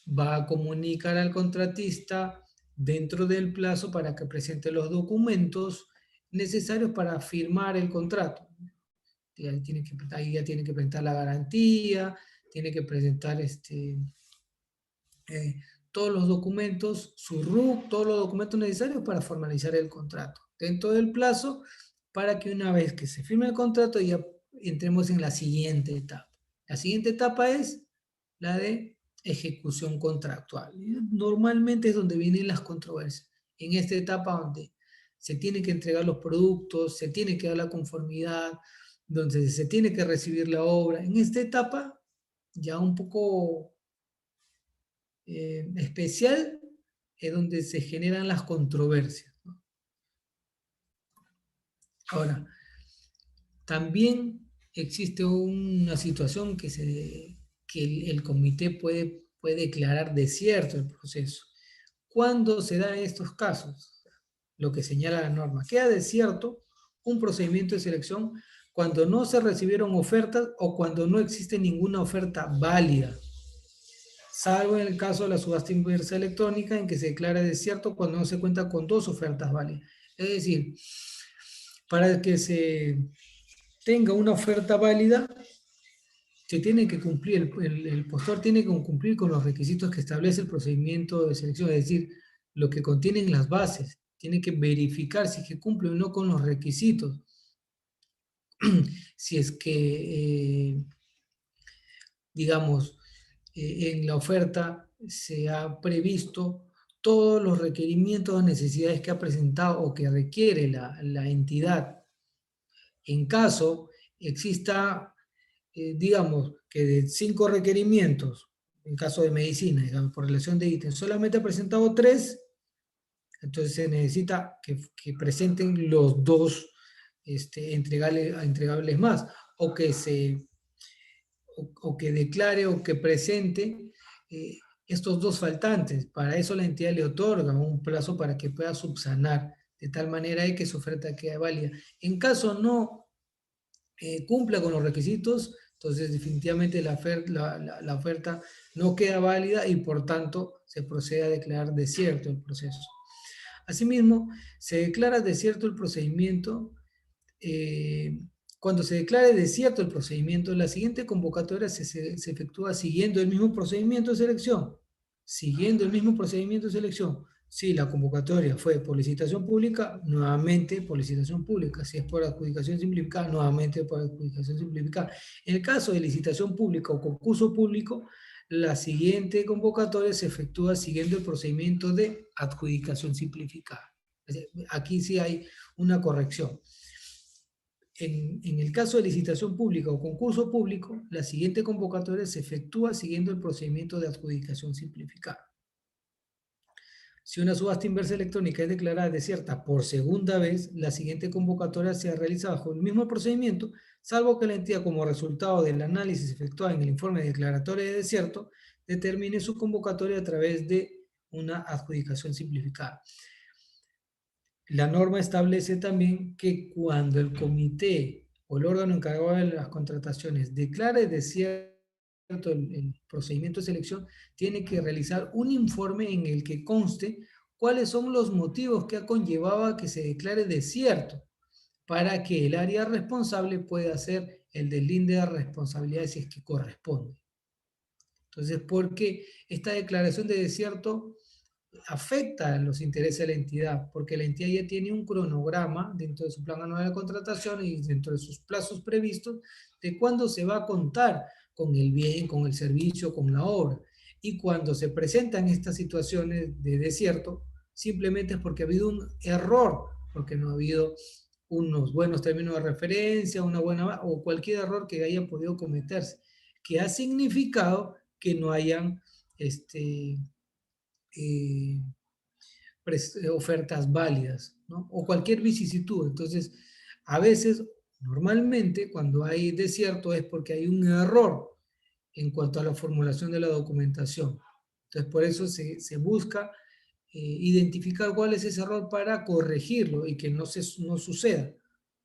va a comunicar al contratista dentro del plazo para que presente los documentos necesarios para firmar el contrato. Ahí ya tiene que presentar la garantía, tiene que presentar todos los documentos, su RUC, todos los documentos necesarios para formalizar el contrato dentro del plazo, para que una vez que se firme el contrato ya entremos en la siguiente etapa. La siguiente etapa es la de ejecución contractual. Normalmente es donde vienen las controversias. En esta etapa donde se tienen que entregar los productos, se tiene que dar la conformidad, donde se tiene que recibir la obra. En esta etapa ya un poco especial, es donde se generan las controversias, ¿no? Ahora, también existe una situación que el comité puede declarar desierto el proceso. ¿Cuándo se dan estos casos? Lo que señala la norma. Queda desierto un procedimiento de selección cuando no se recibieron ofertas o cuando no existe ninguna oferta válida, salvo en el caso de la subasta inversa electrónica, en que se declara desierto cuando no se cuenta con dos ofertas válidas. Es decir, para que se tenga una oferta válida, se tiene que cumplir, el postor tiene que cumplir con los requisitos que establece el procedimiento de selección, es decir, lo que contienen las bases. Tiene que verificar si es que cumple o no con los requisitos. Si es que, digamos, en la oferta se ha previsto todos los requerimientos o necesidades que ha presentado o que requiere la entidad. En caso exista, digamos, que de 5 requerimientos, en caso de medicina, digamos, por relación de ítems, solamente ha presentado 3, entonces se necesita que presenten los 2 entregables más, o que o que declare o que presente eh, estos 2 faltantes. Para eso la entidad le otorga un plazo para que pueda subsanar, de tal manera que su oferta quede válida. En caso no cumpla con los requisitos, entonces definitivamente la oferta no queda válida y por tanto se procede a declarar desierto el proceso. Asimismo, se declara desierto el procedimiento. Cuando se declare desierto el procedimiento, la siguiente convocatoria se efectúa siguiendo el mismo procedimiento de selección. Siguiendo el mismo procedimiento de selección. Si la convocatoria fue por licitación pública, nuevamente por licitación pública. Si es por adjudicación simplificada, nuevamente por adjudicación simplificada. En el caso de licitación pública o concurso público, la siguiente convocatoria se efectúa siguiendo el procedimiento de adjudicación simplificada. Aquí sí hay una corrección. En el caso de licitación pública o concurso público, la siguiente convocatoria se efectúa siguiendo el procedimiento de adjudicación simplificada. Si una subasta inversa electrónica es declarada desierta por segunda vez, la siguiente convocatoria se realiza bajo el mismo procedimiento, salvo que la entidad, como resultado del análisis efectuado en el informe declaratorio de desierto, determine su convocatoria a través de una adjudicación simplificada. La norma establece también que cuando el comité o el órgano encargado de las contrataciones declare desierto el procedimiento de selección, tiene que realizar un informe en el que conste cuáles son los motivos que ha conllevado a que se declare desierto, para que el área responsable pueda hacer el deslinde de responsabilidades si es que corresponde. Entonces, ¿por qué esta declaración de desierto afecta a los intereses de la entidad? Porque la entidad ya tiene un cronograma dentro de su plan anual de contratación y dentro de sus plazos previstos de cuándo se va a contar con el bien, con el servicio, con la obra. Y cuando se presentan estas situaciones de desierto, simplemente es porque ha habido un error, porque no ha habido unos buenos términos de referencia, una buena o cualquier error que haya podido cometerse, que ha significado que no hayan eh, ofertas válidas, ¿no? O cualquier vicisitud. Entonces, a veces, normalmente, cuando hay desierto es porque hay un error en cuanto a la formulación de la documentación. Entonces, por eso se busca identificar cuál es ese error para corregirlo y que no suceda.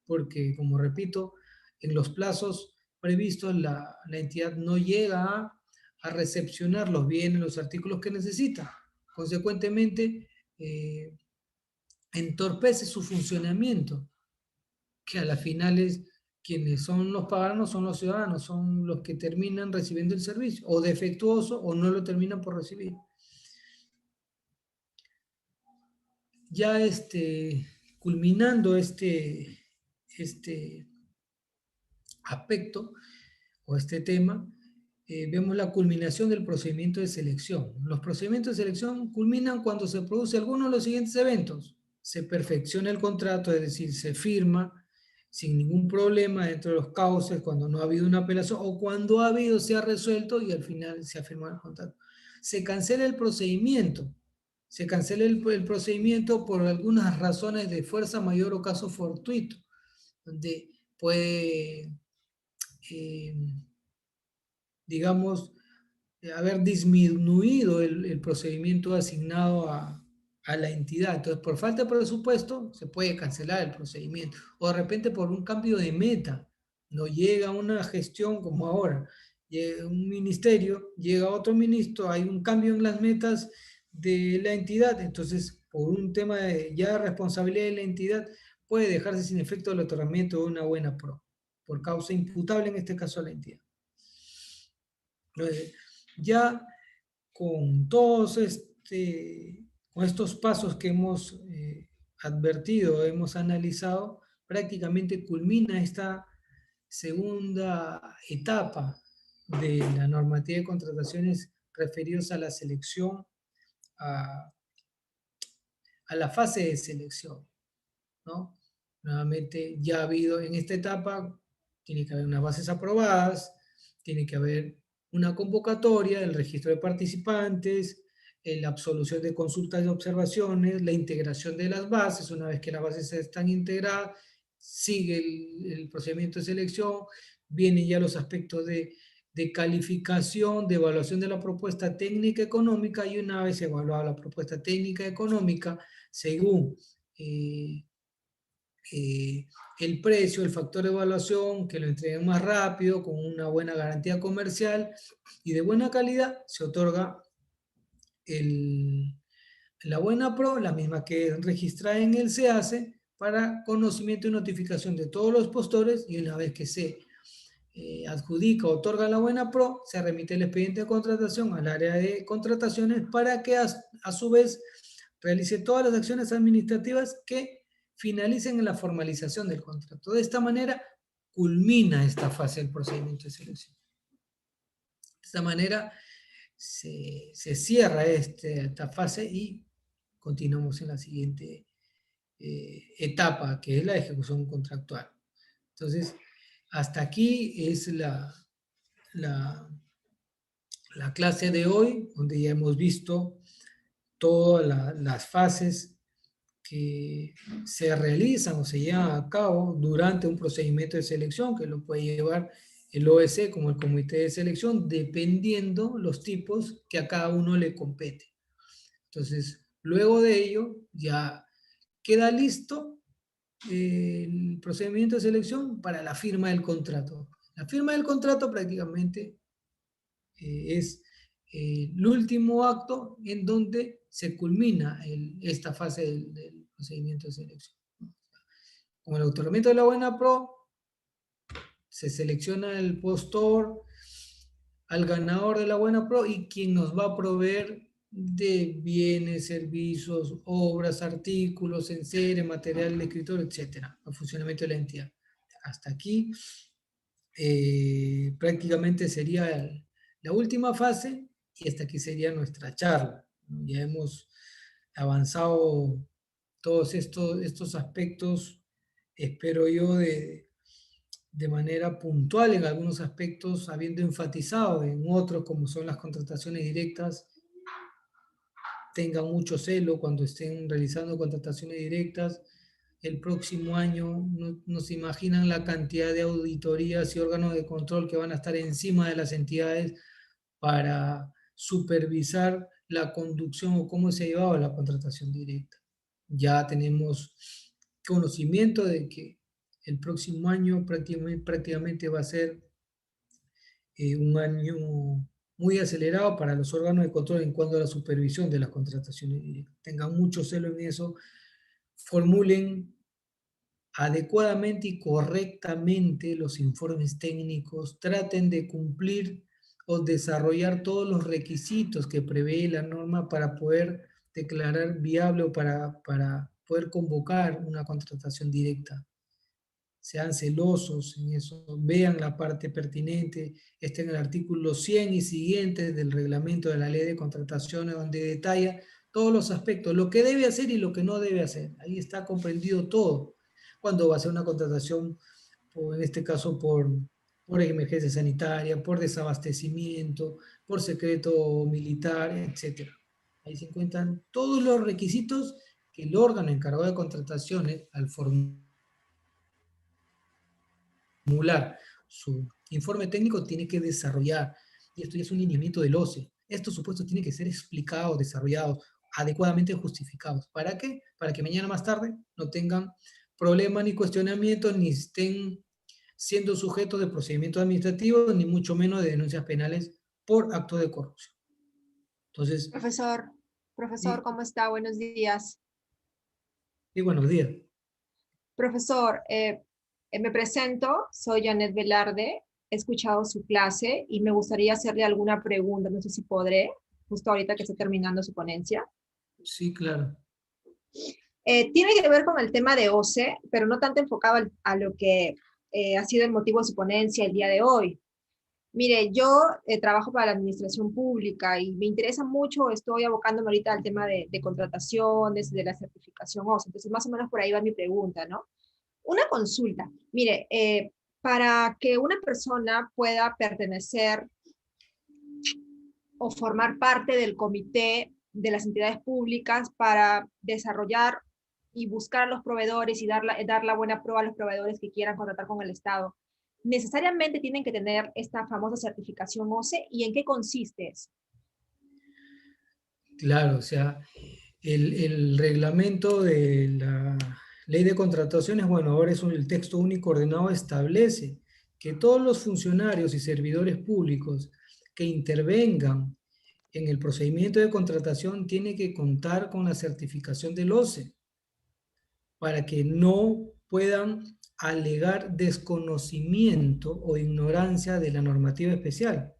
Porque, como repito, en los plazos previstos la entidad no llega a recepcionar los bienes, los artículos que necesita. Consecuentemente, eh, entorpece su funcionamiento, que a la final es quienes son los paganos, son los ciudadanos, son los que terminan recibiendo el servicio, o defectuoso, o no lo terminan por recibir. Ya culminando este aspecto o este tema, vemos la culminación del procedimiento de selección. Los procedimientos de selección culminan cuando se produce alguno de los siguientes eventos. Se perfecciona el contrato, es decir, se firma, sin ningún problema dentro de los cauces, cuando no ha habido una apelación o cuando ha habido, se ha resuelto y al final se ha firmado el contrato. Se cancela el procedimiento. Se cancela el procedimiento por algunas razones de fuerza mayor o caso fortuito, donde puede, eh, digamos, haber disminuido el procedimiento asignado a la entidad. Entonces, por falta de presupuesto, se puede cancelar el procedimiento. O de repente por un cambio de meta. No llega una gestión como ahora. Llega un ministerio, llega otro ministro, hay un cambio en las metas de la entidad. Entonces, por un tema de ya responsabilidad de la entidad, puede dejarse sin efecto el otorgamiento de una buena pro, por causa imputable en este caso a la entidad. Ya con todos con estos pasos que hemos advertido, hemos analizado, prácticamente culmina esta segunda etapa de la normativa de contrataciones referidos a la selección, a, a la fase de selección, ¿no? Nuevamente, ya ha habido en esta etapa, tiene que haber unas bases aprobadas, tiene que haber una convocatoria, el registro de participantes, la absolución de consultas y observaciones, la integración de las bases. Una vez que las bases están integradas, sigue el procedimiento de selección, vienen ya los aspectos de calificación, de evaluación de la propuesta técnica económica, y una vez evaluada la propuesta técnica económica, según eh, el precio, el factor de evaluación, que lo entreguen más rápido, con una buena garantía comercial y de buena calidad, se otorga la buena pro, la misma que registra en el SEACE, para conocimiento y notificación de todos los postores, y una vez que se adjudica o otorga la buena pro, se remite el expediente de contratación al área de contrataciones para que a su vez realice todas las acciones administrativas que finalicen en la formalización del contrato. De esta manera culmina esta fase del procedimiento de selección. De esta manera se cierra esta fase y continuamos en la siguiente etapa, que es la ejecución contractual. Entonces, hasta aquí es la, la clase de hoy, donde ya hemos visto todas las fases que se realizan o se llevan a cabo durante un procedimiento de selección, que lo puede llevar el OEC como el comité de selección, dependiendo los tipos que a cada uno le compete. Entonces, luego de ello, ya queda listo el procedimiento de selección para la firma del contrato. La firma del contrato prácticamente es el último acto en donde se culmina esta fase del procedimiento de selección. Con el otorgamiento de la buena pro, se selecciona el postor, al ganador de la buena pro y quien nos va a proveer de bienes, servicios, obras, artículos, enseres, material de escritorio, etcétera, al funcionamiento de la entidad. Hasta aquí prácticamente sería la última fase, y hasta aquí sería nuestra charla. Ya hemos avanzado todos estos aspectos, espero yo, de manera puntual en algunos aspectos, habiendo enfatizado en otros, como son las contrataciones directas, tengan mucho celo cuando estén realizando contrataciones directas. El próximo año no se imaginan la cantidad de auditorías y órganos de control que van a estar encima de las entidades para supervisar la conducción o cómo se ha llevado la contratación directa. Ya tenemos conocimiento de que el próximo año prácticamente va a ser un año muy acelerado para los órganos de control en cuanto a la supervisión de las contrataciones directas. Tengan mucho celo en eso, formulen adecuadamente y correctamente los informes técnicos, traten de cumplir o desarrollar todos los requisitos que prevé la norma para poder declarar viable o para poder convocar una contratación directa. Sean celosos en eso, vean la parte pertinente, está en el artículo 100 y siguientes del reglamento de la ley de contrataciones, donde detalla todos los aspectos, lo que debe hacer y lo que no debe hacer. Ahí está comprendido todo, cuando va a ser una contratación, en este caso por emergencia sanitaria, por desabastecimiento, por secreto militar, etcétera. Ahí se encuentran todos los requisitos que el órgano encargado de contrataciones, al formular su informe técnico, tiene que desarrollar. Y esto ya es un lineamiento del OCE. Estos supuestos tienen que ser explicados, desarrollados, adecuadamente justificados. ¿Para qué? Para que mañana más tarde no tengan problemas ni cuestionamientos, ni estén siendo sujetos de procedimientos administrativos, ni mucho menos de denuncias penales por acto de corrupción. Entonces, Profesor, profesor, y, ¿cómo está? Buenos días. y buenos días. Profesor, me presento, soy Janet Velarde, he escuchado su clase y me gustaría hacerle alguna pregunta, no sé si podré, justo ahorita que está terminando su ponencia. Sí, claro. Tiene que ver con el tema de OCE, pero no tanto enfocado a lo que ha sido el motivo de su ponencia el día de hoy. Mire, yo trabajo para la administración pública y me interesa mucho, estoy abocándome ahorita al tema de contrataciones, de la certificación OCE, entonces más o menos por ahí va mi pregunta, ¿no? Una consulta, mire, para que una persona pueda pertenecer o formar parte del comité de las entidades públicas para desarrollar y buscar a los proveedores y dar la buena prueba a los proveedores que quieran contratar con el Estado, necesariamente tienen que tener esta famosa certificación OCE y en qué consiste eso. Claro, o sea, el reglamento de la ley de contrataciones, bueno, ahora es el texto único ordenado, establece que todos los funcionarios y servidores públicos que intervengan en el procedimiento de contratación tienen que contar con la certificación del OCE para que no puedan alegar desconocimiento o ignorancia de la normativa especial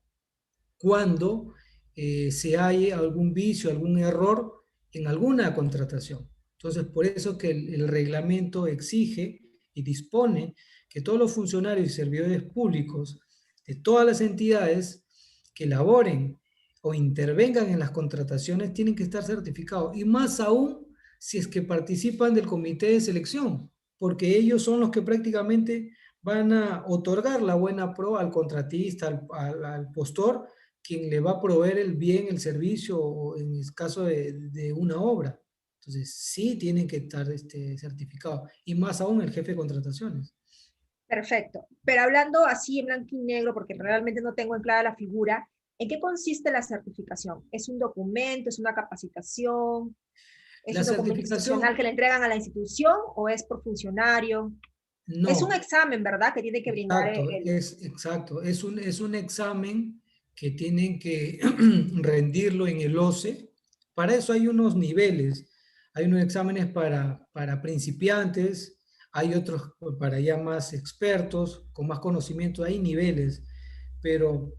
cuando se halle algún vicio, algún error en alguna contratación. Entonces, por eso que el reglamento exige y dispone que todos los funcionarios y servidores públicos de todas las entidades que elaboren o intervengan en las contrataciones tienen que estar certificados. Y más aún si es que participan del comité de selección, porque ellos son los que prácticamente van a otorgar la buena prueba al contratista, al postor, quien le va a proveer el bien, el servicio, o en el caso de una obra. Entonces, sí tienen que estar certificados, y más aún el jefe de contrataciones. Perfecto. Pero hablando así en blanco y negro, porque realmente no tengo en clara la figura, ¿en qué consiste la certificación? ¿Es un documento? ¿Es una capacitación? ¿Es La un documento institucional certificación, que le entregan a la institución o es por funcionario? Es un no, examen, ¿verdad? Que tiene que brindar exacto, es un examen que tienen que rendirlo en el OCE. Para eso hay unos niveles, hay unos exámenes para principiantes, hay otros para ya más expertos, con más conocimiento, hay niveles, pero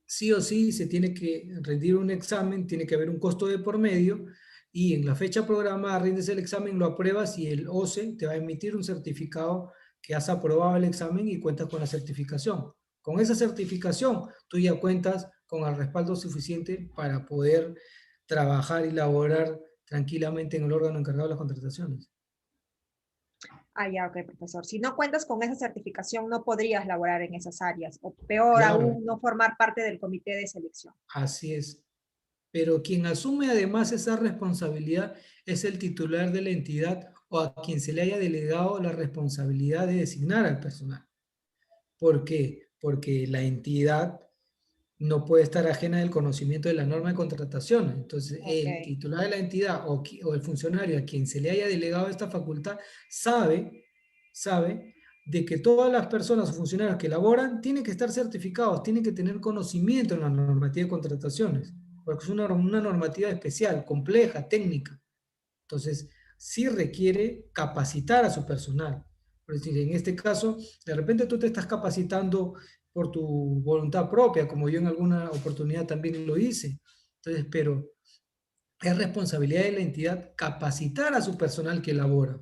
sí o sí se tiene que rendir un examen, tiene que haber un costo de por medio, y en la fecha programada rindes el examen, lo apruebas y el OCE te va a emitir un certificado que has aprobado el examen y cuentas con la certificación. Con esa certificación tú ya cuentas con el respaldo suficiente para poder trabajar y laborar tranquilamente en el órgano encargado de las contrataciones. Ah, ya, ok, profesor. Si no cuentas con esa certificación, no podrías laborar en esas áreas, o peor Claro, aún, no formar parte del comité de selección. así es. Pero quien asume además esa responsabilidad es el titular de la entidad o a quien se le haya delegado la responsabilidad de designar al personal. ¿Por qué? Porque la entidad no puede estar ajena del conocimiento de la norma de contratación. Entonces, Ok, el titular de la entidad o el funcionario a quien se le haya delegado esta facultad sabe de que todas las personas o funcionarios que laboran tienen que estar certificados, tienen que tener conocimiento en la normativa de contrataciones, porque es una normativa especial, compleja, técnica. Entonces, sí requiere capacitar a su personal. Es decir, en este caso, de repente tú te estás capacitando por tu voluntad propia, como yo en alguna oportunidad también lo hice. Entonces, pero es responsabilidad de la entidad capacitar a su personal que elabora,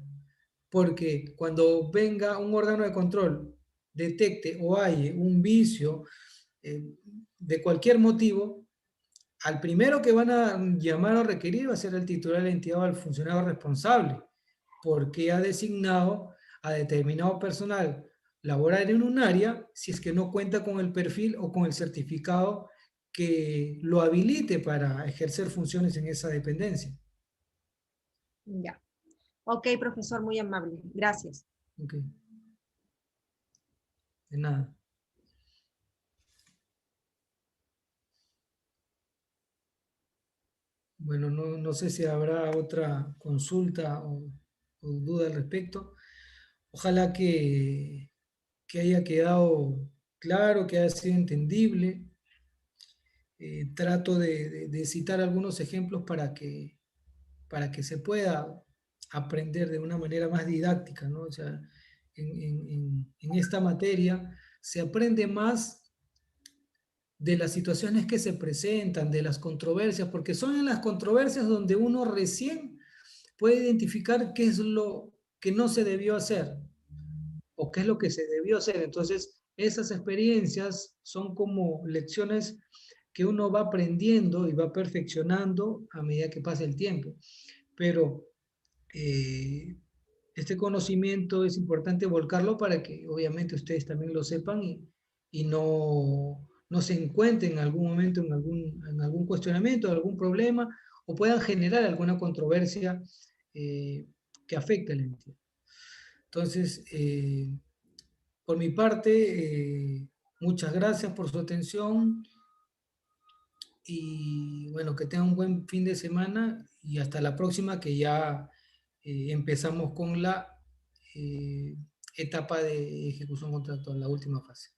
porque cuando venga un órgano de control, detecte o haya un vicio eh, de cualquier motivo, al primero que van a llamar o requerir va a ser el titular de la entidad o el funcionario responsable, porque ha designado a determinado personal laborar en un área si es que no cuenta con el perfil o con el certificado que lo habilite para ejercer funciones en esa dependencia. Ya. Ok, profesor, muy amable. Gracias. Ok, de nada. Bueno, no sé si habrá otra consulta o duda al respecto. Ojalá que haya quedado claro, que haya sido entendible. Trato de citar algunos ejemplos para que se pueda aprender de una manera más didáctica, ¿no? O sea, en esta materia se aprende más de las situaciones que se presentan, de las controversias, porque son en las controversias donde uno recién puede identificar qué es lo que no se debió hacer o qué es lo que se debió hacer. Entonces, esas experiencias son como lecciones que uno va aprendiendo y va perfeccionando a medida que pasa el tiempo. Pero eh, este conocimiento es importante volcarlo para que obviamente ustedes también lo sepan y no se encuentren en algún momento en algún cuestionamiento, algún problema o puedan generar alguna controversia que afecte a la entidad. Entonces, por mi parte, muchas gracias por su atención y bueno, que tengan un buen fin de semana y hasta la próxima que ya empezamos con la eh, etapa de ejecución contractual, la última fase.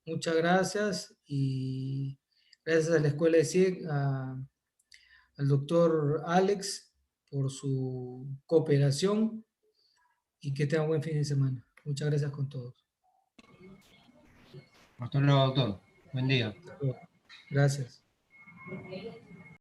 Muchas gracias y gracias a la Escuela de CIEC, al doctor Alex por su cooperación y que tengan un buen fin de semana. Muchas gracias con todos. Hasta luego, doctor. Buen día. Gracias.